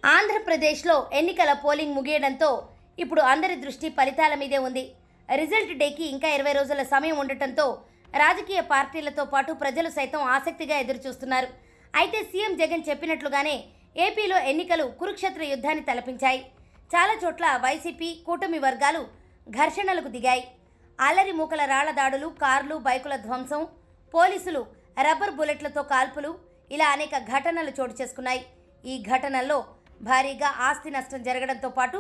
ఆంధ్రప్రదేశ్లో ఎన్నికల పోలింగ్ ముగియడంతో ఇప్పుడు అందరి దృష్టి ఫలితాల మీదే ఉంది. రిజల్ట్ డేకి ఇంకా 20 రోజుల సమయం ఉండటంతో రాజకీయ పార్టీలతో పాటు ప్రజలు సైతం ఆసక్తిగా ఎదురుచూస్తున్నారు. అయితే సీఎం జగన్ చెప్పినట్లుగానే ఏపీలో ఎన్నికలు కురుక్షేత్ర యుద్ధాన్ని తలపించాయి. చాలా చోట్ల వైసీపీ కూటమి వర్గాలు ఘర్షణలకు దిగాయి. అల్లరి మూకల రాళ్ల దాడులు, కార్లు బైకుల ధ్వంసం, పోలీసులు రబ్బర్ బుల్లెట్లతో కాల్పులు, ఇలా అనేక ఘటనలు చోటు చేసుకున్నాయి. ఈ ఘటనల్లో భారీగా ఆస్తి నష్టం జరగడంతో పాటు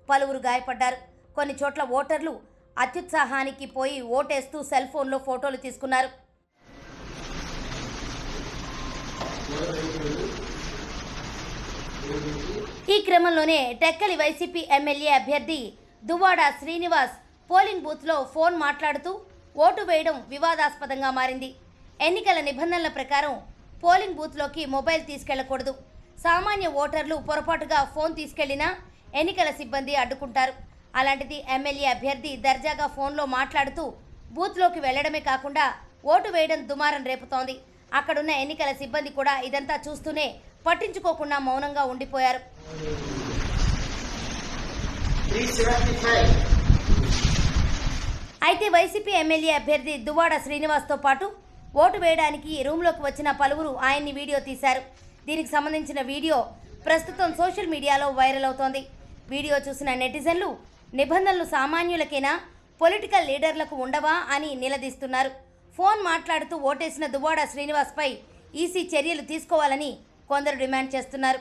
పలువురు గాయపడ్డారు. కొన్ని చోట్ల ఓటర్లు అత్యుత్సాహానికి పోయి ఓటేస్తూ సెల్ ఫోన్లో ఫోటోలు తీసుకున్నారు. ఈ క్రమంలోనే టెక్కలి వైసీపీ ఎమ్మెల్యే అభ్యర్థి దువ్వాడ శ్రీనివాస్ పోలింగ్ బూత్లో ఫోన్ మాట్లాడుతూ ఓటు వేయడం వివాదాస్పదంగా మారింది. ఎన్నికల నిబంధనల ప్రకారం పోలింగ్ బూత్లోకి మొబైల్ తీసుకెళ్లకూడదు. సామాన్య ఓటర్లు పొరపాటుగా ఫోన్ తీసుకెళ్లినా ఎన్నికల సిబ్బంది అడ్డుకుంటారు. అలాంటిది ఎమ్మెల్యే అభ్యర్థి దర్జాగా ఫోన్లో మాట్లాడుతూ బూత్లోకి వెళ్లడమే కాకుండా ఓటు వేయడం దుమారం రేపుతోంది. అక్కడున్న ఎన్నికల సిబ్బంది కూడా ఇదంతా చూస్తూనే పట్టించుకోకుండా మౌనంగా ఉండిపోయారు. అయితే వైసీపీ ఎమ్మెల్యే అభ్యర్థి దువ్వాడ శ్రీనివాస్తో పాటు ఓటు వేయడానికి రూమ్లోకి వచ్చిన పలువురు ఆయన్ని వీడియో తీశారు. దీనికి సంబంధించిన వీడియో ప్రస్తుతం సోషల్ మీడియాలో వైరల్ అవుతోంది. వీడియో చూసిన నెటిజన్లు నిబంధనలు సామాన్యులకేనా, పొలిటికల్ లీడర్లకు ఉండవా అని నిలదీస్తున్నారు. ఫోన్ మాట్లాడుతూ ఓటేసిన దువ్వాడ శ్రీనివాస్పై ఈసీ చర్యలు తీసుకోవాలని కొందరు డిమాండ్ చేస్తున్నారు.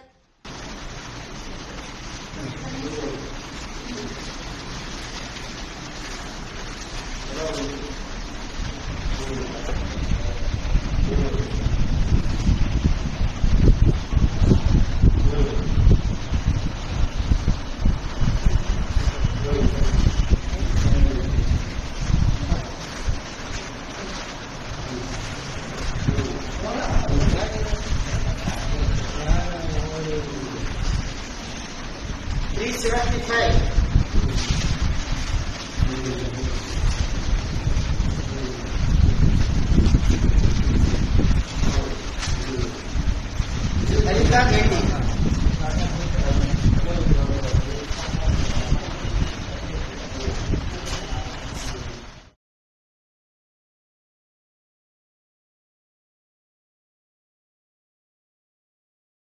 Please rectify.